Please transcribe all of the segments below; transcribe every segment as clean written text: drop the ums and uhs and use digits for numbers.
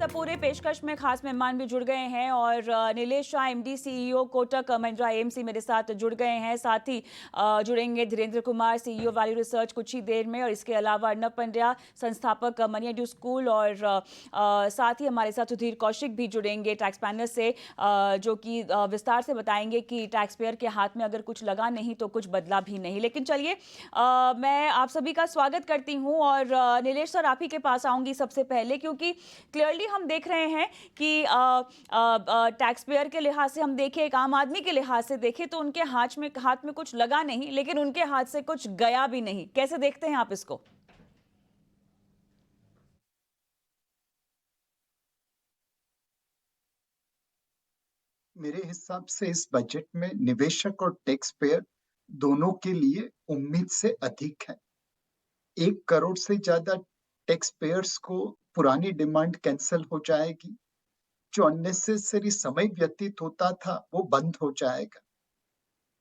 पूरे पेशकश में खास मेहमान भी जुड़ गए हैं और Nilesh Shah MD CEO Kotak Mahindra AMC मेरे साथ जुड़ गए हैं। साथ ही जुड़ेंगे Dhirendra Kumar CEO value research कुछ ही देर में, और इसके अलावा अर्नब पंड्या संस्थापक मनी एडू स्कूल, और साथ ही हमारे साथ सुधीर कौशिक भी जुड़ेंगे टैक्स पैनल से, जो कि विस्तार से बताएंगे कि टैक्स पेयर के हाथ में अगर कुछ लगा नहीं तो कुछ बदला भी नहीं। लेकिन चलिए मैं आप सभी का स्वागत करती हूँ और नीलेश सर आप ही के पास आऊँगी सबसे पहले, क्योंकि क्लियरली हम देख रहे हैं कि टैक्स पेयर के लिहाज से हम देखें, एक आम आदमी के लिहाज से देखें तो उनके हाथ में कुछ लगा नहीं, लेकिन उनके हाथ से कुछ गया भी नहीं। कैसे देखते हैं आप इसको? मेरे हिसाब से इस बजट में निवेशक और टैक्स पेयर दोनों के लिए उम्मीद से अधिक है। 1 करोड़ से ज्यादा टैक्स पेयर्स को पुरानी डिमांड कैंसिल हो जाएगी। जो अननेसेसरी समय व्यतीत होता था वो बंद हो जाएगा।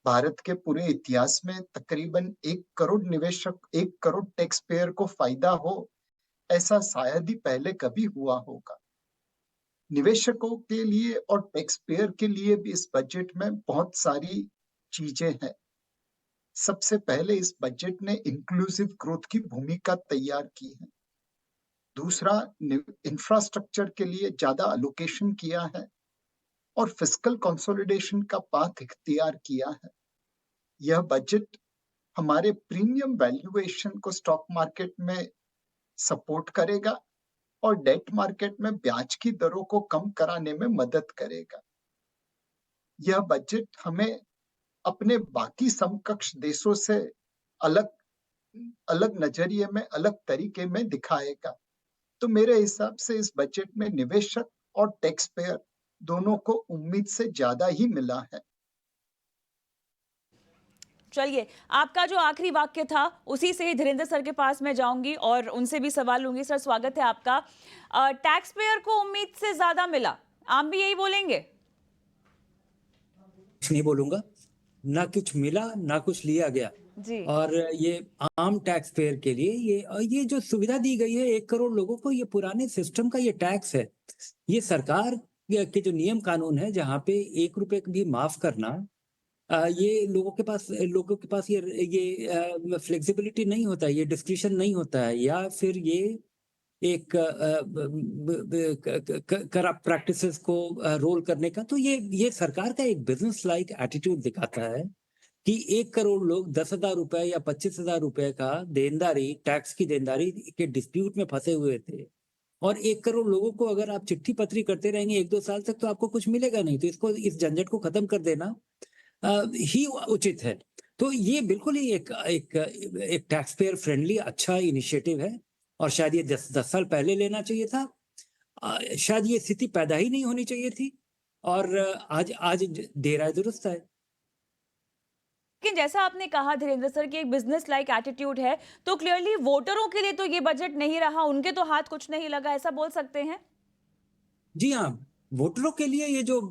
भारत के पूरे इतिहास में तकरीबन 1 करोड़ टैक्स पेयर को फायदा हो, ऐसा शायद ही पहले कभी हुआ होगा। निवेशकों के लिए और टैक्स पेयर के लिए भी इस बजट में बहुत सारी चीजें हैं। सबसे पहले इस बजट ने इंक्लूसिव ग्रोथ की भूमिका तैयार की है। दूसरा, इंफ्रास्ट्रक्चर के लिए ज्यादा अलोकेशन किया है और फिस्कल कंसोलिडेशन का पाथ इख्तियार किया है। यह बजट हमारे प्रीमियम वैल्यूएशन को स्टॉक मार्केट में सपोर्ट करेगा और डेट मार्केट में ब्याज की दरों को कम कराने में मदद करेगा। यह बजट हमें अपने बाकी समकक्ष देशों से अलग अलग नजरिए में, अलग तरीके में दिखाएगा। तो मेरे हिसाब से इस बजट में निवेशक और टैक्स पेयर दोनों को उम्मीद से ज्यादा ही मिला है। चलिए, आपका जो आखिरी वाक्य था उसी से ही धीरेन्द्र सर के पास मैं जाऊंगी और उनसे भी सवाल लूंगी। सर स्वागत है आपका। टैक्स पेयर को उम्मीद से ज्यादा मिला, आप भी यही बोलेंगे? कुछ नहीं बोलूंगा। ना कुछ मिला ना कुछ लिया गया। जी। और ये आम टैक्स पेयर के लिए ये जो सुविधा दी गई है 1 करोड़ लोगों को, ये पुराने सिस्टम का ये टैक्स है। ये सरकार के जो नियम कानून है जहाँ पे 1 रुपए भी माफ करना, ये लोगों के पास ये फ्लेक्सिबिलिटी नहीं होता है, ये डिस्क्रिशन नहीं होता है, या फिर ये एक करप्ट प्रैक्टिसेस को रोल करने का। तो ये सरकार का एक बिजनेस लाइक एटीट्यूड दिखाता है कि 1 करोड़ लोग 10,000 रुपए या 25,000 रुपए का देनदारी, टैक्स की देनदारी के डिस्प्यूट में फंसे हुए थे, और 1 करोड़ लोगों को अगर आप चिट्ठी पत्री करते रहेंगे 1-2 साल तक तो आपको कुछ मिलेगा नहीं। तो इस झंझट को खत्म कर देना ही उचित है। तो ये बिल्कुल ही एक टैक्स पेयर फ्रेंडली अच्छा इनिशिएटिव है, और शायद ये 10 साल पहले लेना चाहिए था। शायद ये स्थिति पैदा ही नहीं होनी चाहिए थी, और आज देर आए दुरुस्त है। लेकिन जैसा आपने कहा धीरेन्द्र सर कि एक बिजनेस लाइक एटीट्यूड है, तो क्लियरली वोटरों के लिए तो ये बजट नहीं रहा, उनके तो हाथ कुछ नहीं लगा, ऐसा बोल सकते हैं? जी हाँ, वोटरों के लिए ये जो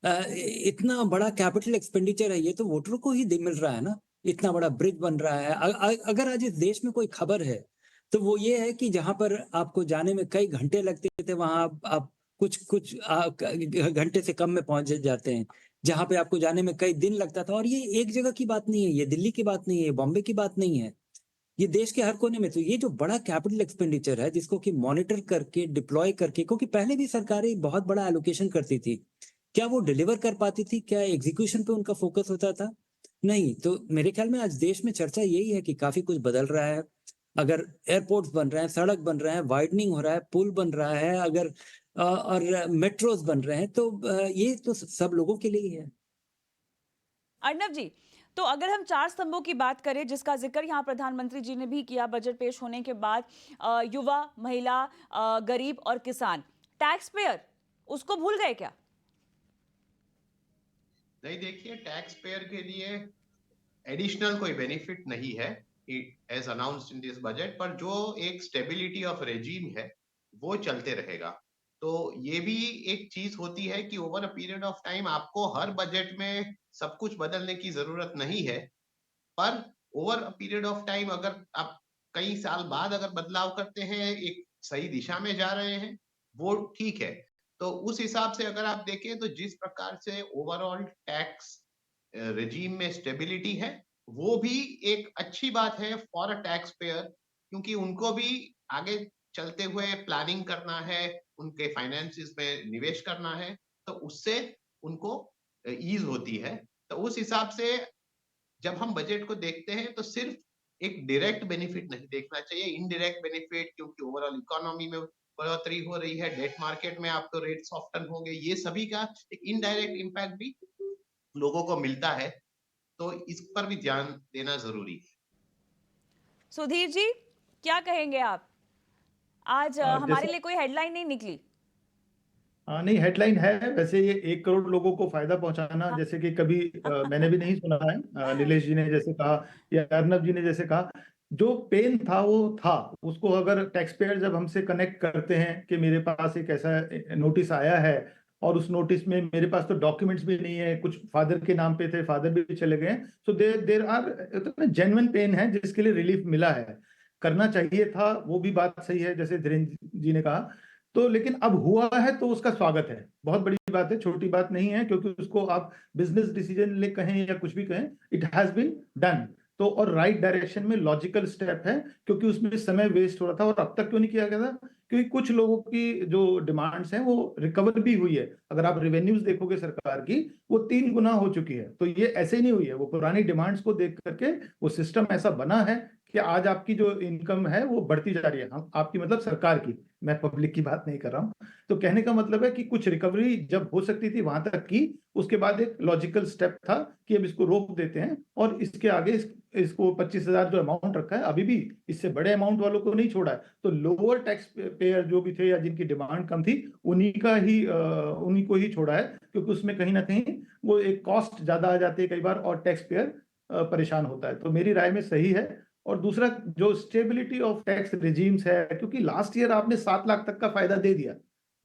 इतना बड़ा कैपिटल एक्सपेंडिचर है, ये तो वोटरों को ही मिल रहा है ना। इतना बड़ा ब्रिज बन रहा है। अगर आज इस देश में कोई खबर है तो वो ये है कि जहां पर आपको जाने में कई घंटे लगते थे, वहां आप कुछ कुछ घंटे से कम में पहुंच जाते हैं। जहां पे आपको जाने में कई दिन लगता था, और ये एक जगह की बात नहीं है, ये दिल्ली की बात नहीं है, ये बॉम्बे की बात नहीं है, ये देश के हर कोने में। तो ये जो बड़ा कैपिटल एक्सपेंडिचर है जिसको कि मॉनिटर करके, डिप्लॉय करके, क्योंकि पहले भी सरकारें बहुत बड़ा एलोकेशन करती थी, क्या वो डिलीवर कर पाती थी? क्या एग्जीक्यूशन पे उनका फोकस होता था? नहीं। तो मेरे ख्याल में आज देश में चर्चा यही है कि काफी कुछ बदल रहा है। अगर एयरपोर्ट्स बन रहे हैं, सड़क बन रहे हैं, वाइडनिंग हो रहा है, पुल बन रहा है, अगर और मेट्रोज बन रहे हैं, तो ये तो सब लोगों के लिए ही है। अर्नब जी, तो अगर हम 4 स्तंभों की बात करें जिसका जिक्र यहाँ प्रधानमंत्री जी ने भी किया बजट पेश होने के बाद, युवा, महिला, गरीब और किसान, टैक्स पेयर उसको भूल गए क्या? नहीं, देखिए, टैक्स पेयर के लिए एडिशनल कोई बेनिफिट नहीं है as announced in this budget, पर जो एक स्टेबिलिटी ऑफ रेजीम है वो चलते रहेगा। तो ये भी एक चीज होती है कि over a period of time आपको हर बजट में सब कुछ बदलने की जरूरत नहीं है, पर over a period of time अगर आप कई साल बाद अगर बदलाव करते हैं, एक सही दिशा में जा रहे हैं, वो ठीक है। तो उस हिसाब से अगर आप देखें तो जिस प्रकार से ओवरऑल टैक्स रेजीम में स्टेबिलिटी है, वो भी एक अच्छी बात है फॉर अ टैक्स पेयर, क्योंकि उनको भी आगे चलते हुए प्लानिंग करना है, उनके फाइनेंसिस में निवेश करना है, तो उससे उनको ईज होती है। तो उस हिसाब से जब हम बजट को देखते हैं तो सिर्फ एक डायरेक्ट बेनिफिट नहीं देखना चाहिए, इनडायरेक्ट बेनिफिट, क्योंकि ओवरऑल इकोनॉमी में बढ़ोतरी हो रही है, डेट मार्केट में आपको रेट सॉफ्टन होंगे, ये सभी का एक इनडायरेक्ट इम्पैक्ट भी लोगों को मिलता है, तो इस पर भी ध्यान देना जरूरी है। सुधीर जी, क्या कहेंगे आप? आज हमारे जैसे लिए कोई हेडलाइन नहीं निकली। नहीं, हेडलाइन है वैसे, ये 1 करोड़ लोगों को फायदा पहुंचाना, हाँ। जैसे कि कभी मैंने भी नहीं सुना है। नीलेश जी ने जैसे कहा या अर्नब जी ने जैसे कहा, जो पेन था वो था। उसको अगर टैक्स पेयर जब हमसे कनेक्ट करते हैं कि मेरे पास एक ऐसा नोटिस आया है और उस नोटिस में मेरे पास तो डॉक्यूमेंट्स भी नहीं है, कुछ फादर के नाम पे थे, फादर भी चले गए, सो देर देर आर जेन्युइन पेन है जिसके लिए रिलीफ मिला है। करना चाहिए था, वो भी बात सही है जैसे धीरेन्द्र जी ने कहा। तो लेकिन अब हुआ है तो उसका स्वागत है, बहुत बड़ी बात है, छोटी बात नहीं है, क्योंकि उसको आप बिजनेस डिसीजन ले कहें या कुछ भी कहें, इट हैज बीन डन। तो और राइट डायरेक्शन में लॉजिकल स्टेप है, क्योंकि उसमें समय वेस्ट हो रहा था। और अब तक क्यों नहीं किया गया था? क्योंकि कुछ लोगों की जो डिमांड्स हैं वो रिकवर भी हुई है। अगर आप रेवेन्यूज देखोगे सरकार की, वो 3 गुना हो चुकी है। तो ये ऐसे ही नहीं हुई है, वो पुरानी डिमांड्स को देख करके वो सिस्टम ऐसा बना है कि आज आपकी जो इनकम है वो बढ़ती जा रही है। हम आपकी मतलब सरकार की, मैं पब्लिक की बात नहीं कर रहा हूँ। तो कहने का मतलब है कि कुछ रिकवरी जब हो सकती थी वहां तक की, उसके बाद एक लॉजिकल स्टेप था कि अब इसको रोक देते हैं और इसके आगे इसको 25,000 जो अमाउंट रखा है, अभी भी इससे बड़े अमाउंट वालों को नहीं छोड़ा है। तो लोअर टैक्स पेयर जो भी थे या जिनकी डिमांड कम थी, उन्हीं को ही छोड़ा है, क्योंकि उसमें कहीं ना कहीं वो एक कॉस्ट ज्यादा आ जाती है कई बार और टैक्स पेयर परेशान होता है। तो मेरी राय में सही है। और दूसरा, जो स्टेबिलिटी ऑफ टैक्स रिजीम्स है, क्योंकि लास्ट ईयर आपने 7 लाख तक का फायदा दे दिया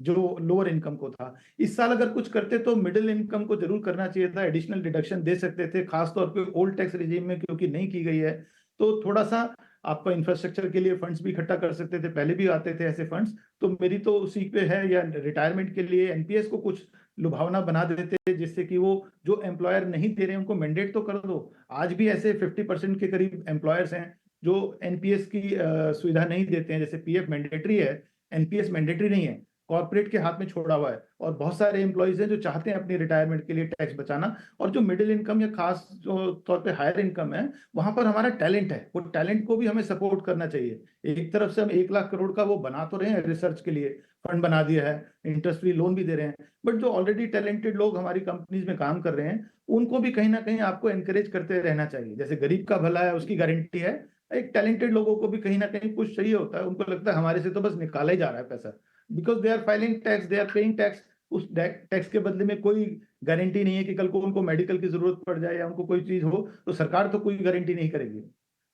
जो लोअर इनकम को था। इस साल अगर कुछ करते तो मिडिल इनकम को जरूर करना चाहिए था, एडिशनल डिडक्शन दे सकते थे, खासतौर पे ओल्ड टैक्स रिजीम में, क्योंकि नहीं की गई है। तो थोड़ा सा आपका इंफ्रास्ट्रक्चर के लिए फंड्स भी इकट्ठा कर सकते थे, पहले भी आते थे ऐसे फंड्स। तो मेरी तो उसी पे है, या रिटायरमेंट के लिए एनपीएस को कुछ लुभावना बना देते, जिससे कि वो जो एम्प्लॉयर नहीं दे रहे हैं उनको मैंडेट तो कर दो। आज भी ऐसे 50% के करीब एम्प्लॉयर्स हैं जो एनपीएस की सुविधा नहीं देते हैं। जैसे पीएफ मैंडेटरी है, एनपीएस मैंडेटरी नहीं है, कॉर्पोरेट के हाथ में छोड़ा हुआ है। और बहुत सारे एम्प्लॉयज हैं जो चाहते हैं अपनी रिटायरमेंट के लिए टैक्स बचाना। और जो मिडिल इनकम या खास जो तौर पे हायर इनकम है, वहां पर हमारा टैलेंट है, वो टैलेंट को भी हमें सपोर्ट करना चाहिए। एक तरफ से हम 1 लाख करोड़ का वो बना तो रहे हैं, रिसर्च के लिए फंड बना दिया है, इंटरेस्ट फ्री लोन भी दे रहे हैं, बट जो ऑलरेडी टैलेंटेड लोग हमारी कंपनीज में काम कर रहे हैं, उनको भी कहीं ना कहीं आपको एनकरेज करते रहना चाहिए। जैसे गरीब का भला है उसकी गारंटी है, एक टैलेंटेड लोगों को भी कहीं ना कहीं कुछ चाहिए होता है। उनको लगता है हमारे से तो बस निकाला ही जा रहा है पैसा, because they are filing tax, they are paying tax. उस टैक्स के बदले में कोई गारंटी नहीं है कि कल को उनको मेडिकल की जरूरत पड़ जाए या उनको कोई चीज हो, तो सरकार तो कोई गारंटी नहीं करेगी।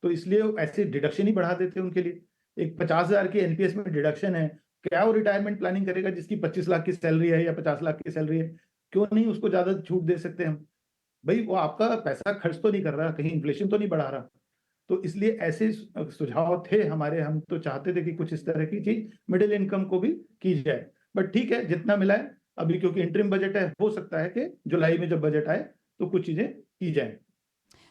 तो इसलिए ऐसे डिडक्शन ही बढ़ा देते हैं उनके लिए। एक 50,000 की एनपीएस में डिडक्शन है, क्या वो रिटायरमेंट प्लानिंग करेगा जिसकी 25 लाख की सैलरी है या 50 लाख की सैलरी है? क्यों नहीं उसको ज्यादा छूट दे सकते हम? भाई वो आपका पैसा खर्च तो नहीं कर रहा, कहीं इन्फ्लेशन तो नहीं बढ़ा रहा। तो इसलिए ऐसे सुझाव थे हमारे, हम तो चाहते थे कि कुछ इस तरह की चीज मिडिल इनकम को भी की जाए। बट ठीक है, जितना मिला है अभी, क्योंकि इंटरिम बजट है, हो सकता है कि जुलाई में जब बजट आए तो कुछ चीजें की जाए।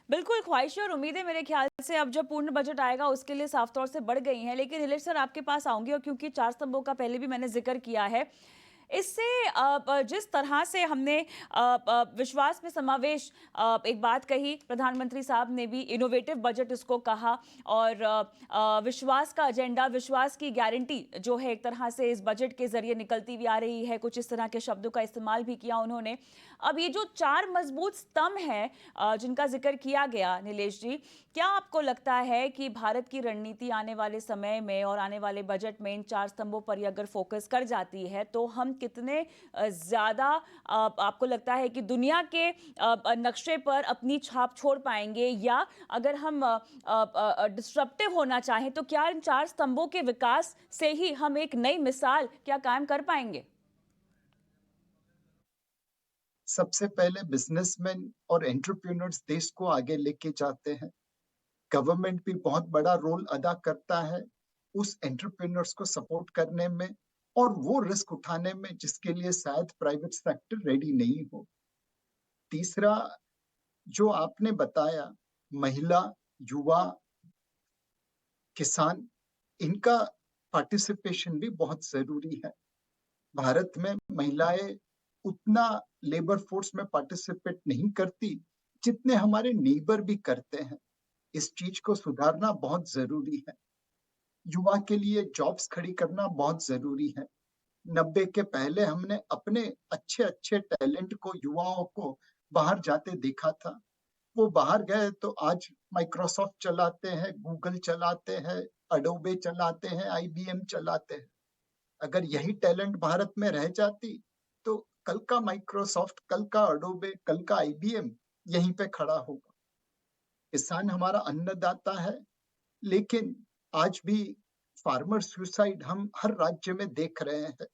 बिल्कुल, ख्वाहिशें और उम्मीदें मेरे ख्याल से अब जब पूर्ण बजट आएगा उसके लिए साफ तौर से बढ़ गई हैं। लेकिन नीलेश सर, आपके पास आऊंगी, और क्योंकि 4 स्तंभों का पहले भी मैंने जिक्र किया है, इससे जिस तरह से हमने विश्वास में समावेश, एक बात कही प्रधानमंत्री साहब ने भी, इनोवेटिव बजट इसको कहा, और विश्वास का एजेंडा, विश्वास की गारंटी जो है एक तरह से इस बजट के जरिए निकलती हुई आ रही है, कुछ इस तरह के शब्दों का इस्तेमाल भी किया उन्होंने। अब ये जो 4 मजबूत स्तंभ हैं जिनका जिक्र किया गया, नीलेश जी, क्या आपको लगता है कि भारत की रणनीति आने वाले समय में और आने वाले बजट में इन 4 स्तंभों पर ही अगर फोकस कर जाती है तो हम कितने ज्यादा आपको लगता है कि दुनिया के नक्शे पर अपनी छाप छोड़ पाएंगे? या अगर हम डिस्ट्रप्टिव होना चाहें तो क्या इन 4 स्तंभों के विकास से ही हम एक नई मिसाल क्या कायम कर पाएंगे? सबसे पहले बिजनेसमैन और एंटरप्रेन्योर्स देश को आगे लेके जाते हैं। गवर्नमेंट भी बहुत बड़ा रोल अदा करता है उस एंटरप्रेन्योर्स को सपोर्ट करने में, और वो रिस्क उठाने में जिसके लिए शायद प्राइवेट सेक्टर रेडी नहीं हो। तीसरा, जो आपने बताया, महिला, युवा, किसान, इनका पार्टिसिपेशन भी बहुत जरूरी है। भारत में महिलाएं उतना लेबर फोर्स में पार्टिसिपेट नहीं करती जितने हमारे नेबर भी करते हैं। इस चीज को सुधारना बहुत जरूरी है। युवा के लिए जॉब्स खड़ी करना बहुत जरूरी है। 90 के पहले हमने अपने अच्छे अच्छे टैलेंट को, युवाओं को बाहर जाते देखा था। वो बाहर गए तो आज माइक्रोसॉफ्ट चलाते हैं, गूगल चलाते हैं, अडोबे चलाते हैं, IBM चलाते हैं। अगर यही टैलेंट भारत में रह जाती तो कल का माइक्रोसॉफ्ट, कल का अडोबे, कल का IBM यहीं पे खड़ा होगा। किसान हमारा अन्नदाता है, लेकिन आज भी फार्मर सुसाइड हम हर राज्य में देख रहे हैं।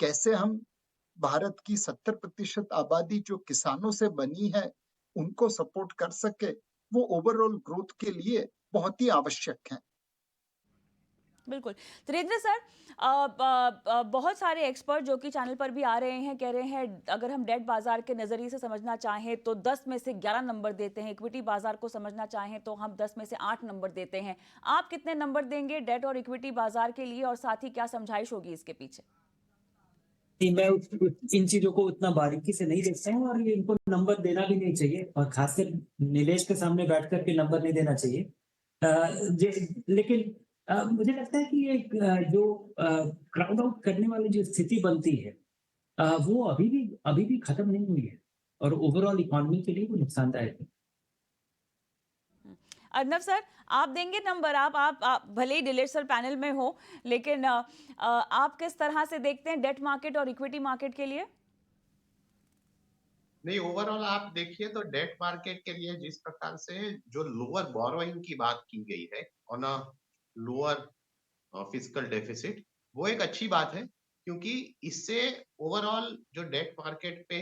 कैसे हम भारत की 70% आबादी जो किसानों से बनी है उनको सपोर्ट कर सके, वो ओवरऑल ग्रोथ के लिए बहुत ही आवश्यक है। बिल्कुल। धीरेन्द्र सर, बहुत सारे एक्सपर्ट जो कि चैनल पर भी आ रहे हैं, कह रहे हैं अगर हम डेट बाजार के नज़रिए से समझना चाहें तो 10 में से 11 नंबर देते हैं, इक्विटी बाजार को समझना चाहें तो हम 10 में से 8 नंबर देते हैं। आप कितने नंबर देंगे डेट और इक्विटी बाजार के लिए, और साथ ही क्या समझाइश होगी इसके पीछे? मैं इन चीजों को उतना बारीकी से नहीं देखता हूँ, और इनको नंबर देना भी नहीं चाहिए, और खासकर नीलेश के सामने बैठ करके नंबर नहीं देना चाहिए। लेकिन मुझे लगता है कि एक जो क्राउड आउट करने वाली जो स्थिति बनती है, वो अभी भी खत्म नहीं हुई है, और ओवरऑल इकोनॉमी के लिए वो नुकसानदायक है। अर्नब सर, आप देंगे नंबर? आप भले ही नीलेश सर पैनल में हो, लेकिन आप किस तरह से देखते हैं डेट मार्केट और इक्विटी मार्केट के लिए? नहीं, ओवरऑल आप देखिए तो डेट मार्केट के लिए जिस प्रकार से जो लोअर बोरोइंग की बात की गई है on a lower physical deficit, वो एक अच्छी बात है, क्योंकि इससे ओवरऑल जो डेट मार्केट पे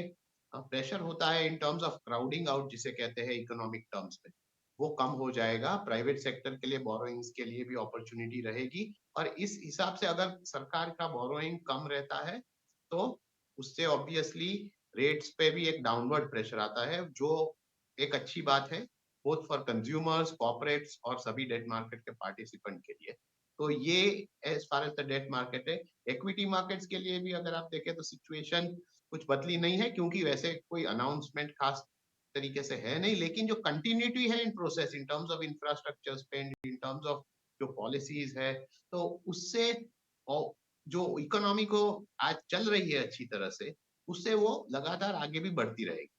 प्रेशर होता है in terms of crowding out, जिसे कहते हैं इकोनॉमिक टर्म्स में, वो कम हो जाएगा। प्राइवेट सेक्टर के लिए बोरोइंग्स के लिए भी अपॉर्चुनिटी रहेगी, और इस हिसाब से अगर सरकार का बोरोइंग कम रहता है तो उससे ऑब्वियसली रेट्स पे भी एक डाउनवर्ड प्रेशर आता है, जो एक अच्छी बात है बोथ फॉर कंज्यूमर्स, कॉर्पोरेट्स और सभी डेट मार्केट के पार्टिसिपेंट के लिए। तो ये as far as the debt market है। इक्विटी मार्केट्स के लिए भी अगर आप देखें तो सिचुएशन कुछ बदली नहीं है, क्योंकि वैसे कोई अनाउंसमेंट खास तरीके से है नहीं, लेकिन जो कंटिन्यूटी है in process, in terms of infrastructure spend, in terms of जो पॉलिसीज है, तो उससे जो इकोनॉमी को आज चल रही है अच्छी तरह से, उससे वो लगातार आगे भी बढ़ती रहेगी।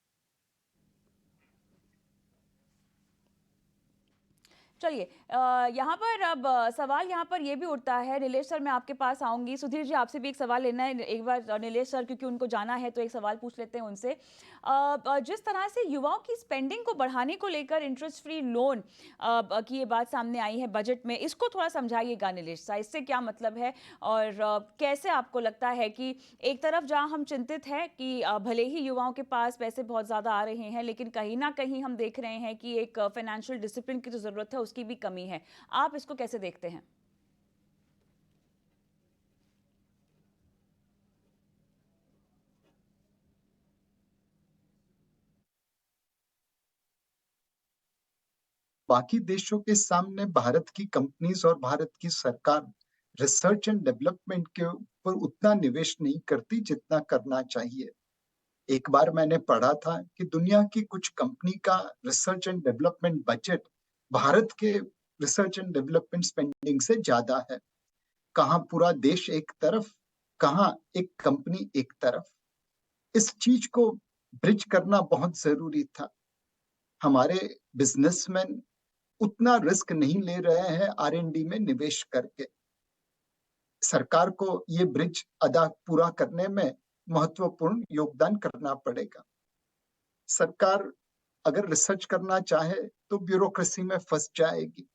चलिए, यहाँ पर अब सवाल यहाँ पर ये भी उठता है, नीलेश सर मैं आपके पास आऊँगी, सुधीर जी आपसे भी एक सवाल लेना है एक बार, नीलेश सर क्योंकि उनको जाना है तो एक सवाल पूछ लेते हैं उनसे। जिस तरह से युवाओं की स्पेंडिंग को बढ़ाने को लेकर इंटरेस्ट फ्री लोन की ये बात सामने आई है बजट में, इसको थोड़ा समझाइएगा नीलेश सर, इससे क्या मतलब है, और कैसे आपको लगता है कि एक तरफ जहाँ हम चिंतित हैं कि भले ही युवाओं के पास पैसे बहुत ज़्यादा आ रहे हैं, लेकिन कहीं ना कहीं हम देख रहे हैं कि एक फाइनेंशियल डिसिप्लिन की जो ज़रूरत है उसकी भी कमी है, आप इसको कैसे देखते हैं? बाकी देशों के सामने भारत की कंपनीज और भारत की सरकार रिसर्च एंड डेवलपमेंट के ऊपर उतना निवेश नहीं करती जितना करना चाहिए। एक बार मैंने पढ़ा था कि दुनिया की कुछ कंपनी का research and development budget Bharat के रिसर्च एंड डेवलपमेंट स्पेंडिंग से ज्यादा है। कहाँ पूरा देश एक तरफ, कहाँ एक कंपनी एक तरफ। इस चीज को ब्रिज करना बहुत जरूरी था। हमारे बिजनेसमैन उतना रिस्क नहीं ले रहे हैं R&D में निवेश करके। सरकार को ये ब्रिज पूरा करने में महत्वपूर्ण योगदान करना पड़ेगा। सरकार अगर रिसर्च करना चाहे तो ब्यूरोक्रेसी में फंस जाएगी।